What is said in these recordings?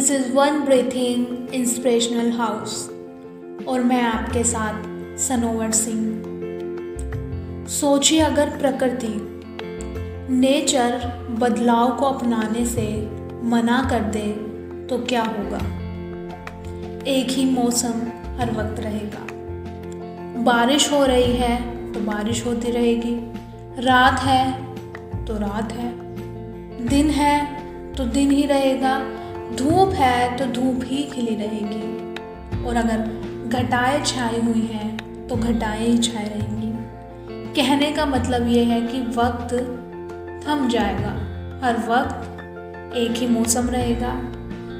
This is one breathing inspirational house और मैं आपके साथ सनोवर सिंह। सोचिए, अगर प्रकृति, नेचर बदलाव को अपनाने से मना कर दे तो क्या होगा। एक ही मौसम हर वक्त रहेगा। बारिश हो रही है तो बारिश होती रहेगी, रात है तो रात है, दिन है तो दिन ही रहेगा, धूप है तो धूप ही खिली रहेगी, और अगर घटाएं छाई हुई हैं तो घटाएं ही छाई रहेंगी। कहने का मतलब ये है कि वक्त थम जाएगा, हर वक्त एक ही मौसम रहेगा,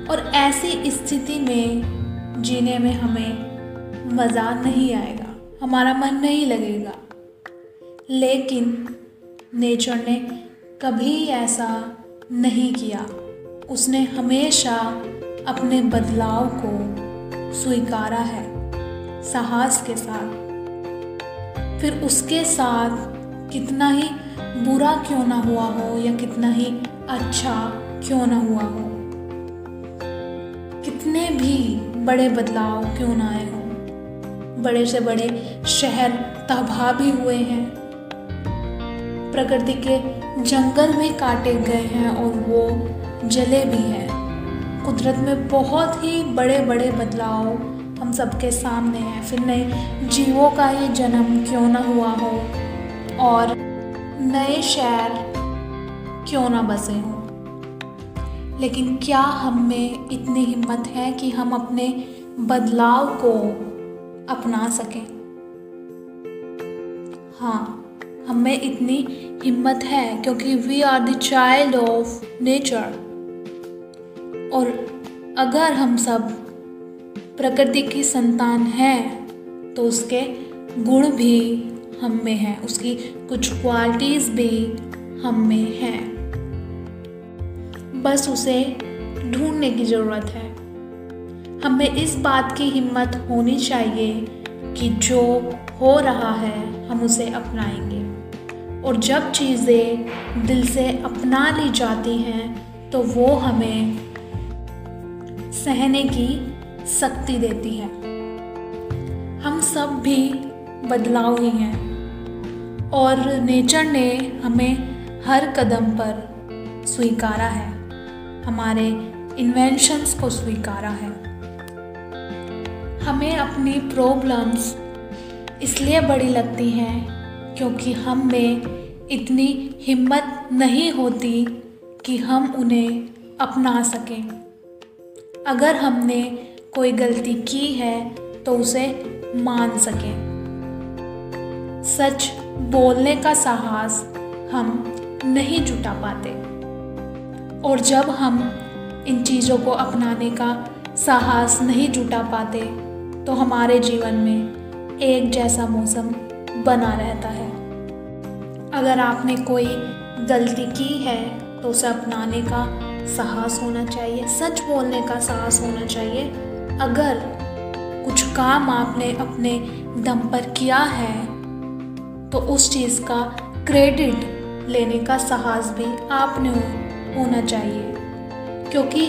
और ऐसी स्थिति में जीने में हमें मज़ा नहीं आएगा, हमारा मन नहीं लगेगा। लेकिन नेचर ने कभी ऐसा नहीं किया। उसने हमेशा अपने बदलाव को स्वीकारा है साहस के साथ। फिर उसके साथ कितना ही बुरा क्यों ना हुआ हो या कितना ही अच्छा क्यों ना हुआ हो, कितने भी बड़े बदलाव क्यों ना आए हों, बड़े से बड़े शहर तबाह भी हुए हैं, प्रकृति के जंगल भी काटे गए हैं और वो जले भी हैं। कुदरत में बहुत ही बड़े बड़े बदलाव हम सबके सामने हैं। फिर नए जीवों का ही जन्म क्यों ना हुआ हो और नए शहर क्यों ना बसे हों, लेकिन क्या हम में इतनी हिम्मत है कि हम अपने बदलाव को अपना सकें। हाँ, हमें इतनी हिम्मत है क्योंकि we are the child of nature. और अगर हम सब प्रकृति की संतान हैं तो उसके गुण भी हम में हैं, उसकी कुछ क्वालिटीज़ भी हम में हैं, बस उसे ढूंढने की ज़रूरत है। हमें इस बात की हिम्मत होनी चाहिए कि जो हो रहा है हम उसे अपनाएंगे, और जब चीज़ें दिल से अपना ली जाती हैं तो वो हमें सहने की शक्ति देती है। हम सब भी बदलाव ही हैं और नेचर ने हमें हर कदम पर स्वीकारा है, हमारे इन्वेंशंस को स्वीकारा है। हमें अपनी प्रॉब्लम्स इसलिए बड़ी लगती हैं क्योंकि हम में इतनी हिम्मत नहीं होती कि हम उन्हें अपना सकें। अगर हमने कोई गलती की है तो उसे मान सकें। सच बोलने का साहस हम नहीं जुटा पाते, और जब हम इन चीज़ों को अपनाने का साहस नहीं जुटा पाते तो हमारे जीवन में एक जैसा मौसम बना रहता है। अगर आपने कोई गलती की है तो उसे अपनाने का साहस होना चाहिए, सच बोलने का साहस होना चाहिए। अगर कुछ काम आपने अपने दम पर किया है तो उस चीज़ का क्रेडिट लेने का साहस भी आपने होना चाहिए, क्योंकि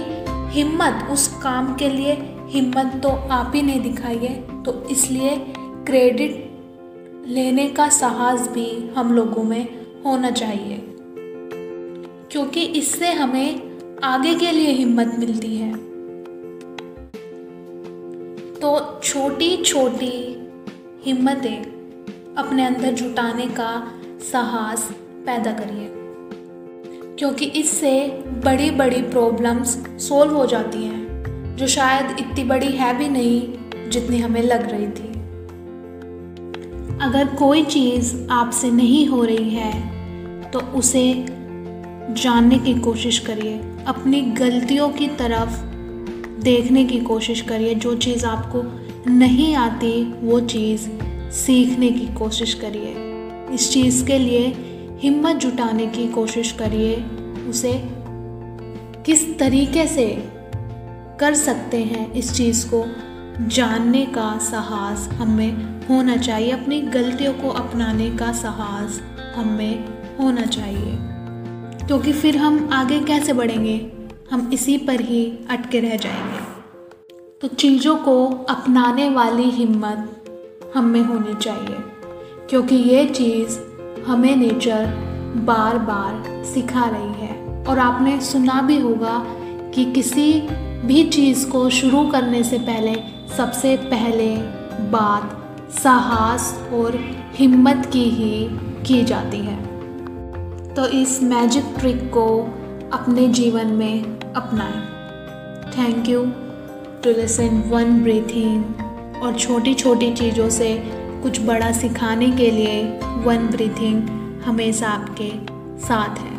हिम्मत, उस काम के लिए हिम्मत तो आप ही ने दिखाई है, तो इसलिए क्रेडिट लेने का साहस भी हम लोगों में होना चाहिए, क्योंकि इससे हमें आगे के लिए हिम्मत मिलती है। तो छोटी छोटी हिम्मतें अपने अंदर जुटाने का साहस पैदा करिए, क्योंकि इससे बड़ी बड़ी प्रॉब्लम्स सॉल्व हो जाती हैं, जो शायद इतनी बड़ी है भी नहीं जितनी हमें लग रही थी। अगर कोई चीज़ आपसे नहीं हो रही है तो उसे जानने की कोशिश करिए, अपनी गलतियों की तरफ देखने की कोशिश करिए। जो चीज़ आपको नहीं आती वो चीज़ सीखने की कोशिश करिए। इस चीज़ के लिए हिम्मत जुटाने की कोशिश करिए। उसे किस तरीके से कर सकते हैं, इस चीज़ को जानने का साहस हमें होना चाहिए। अपनी गलतियों को अपनाने का साहस हमें होना चाहिए, क्योंकि फिर हम आगे कैसे बढ़ेंगे हम इसी पर ही अटके रह जाएंगे। तो चीज़ों को अपनाने वाली हिम्मत हम में होनी चाहिए, क्योंकि ये चीज़ हमें नेचर बार बार सिखा रही है। और आपने सुना भी होगा कि किसी भी चीज़ को शुरू करने से पहले सबसे पहले बात साहस और हिम्मत की ही की जाती है। तो इस मैजिक ट्रिक को अपने जीवन में अपनाएं। Thank you to listen one breathing. और छोटी छोटी चीज़ों से कुछ बड़ा सिखाने के लिए वन ब्रीथिंग हमेशा आपके साथ है।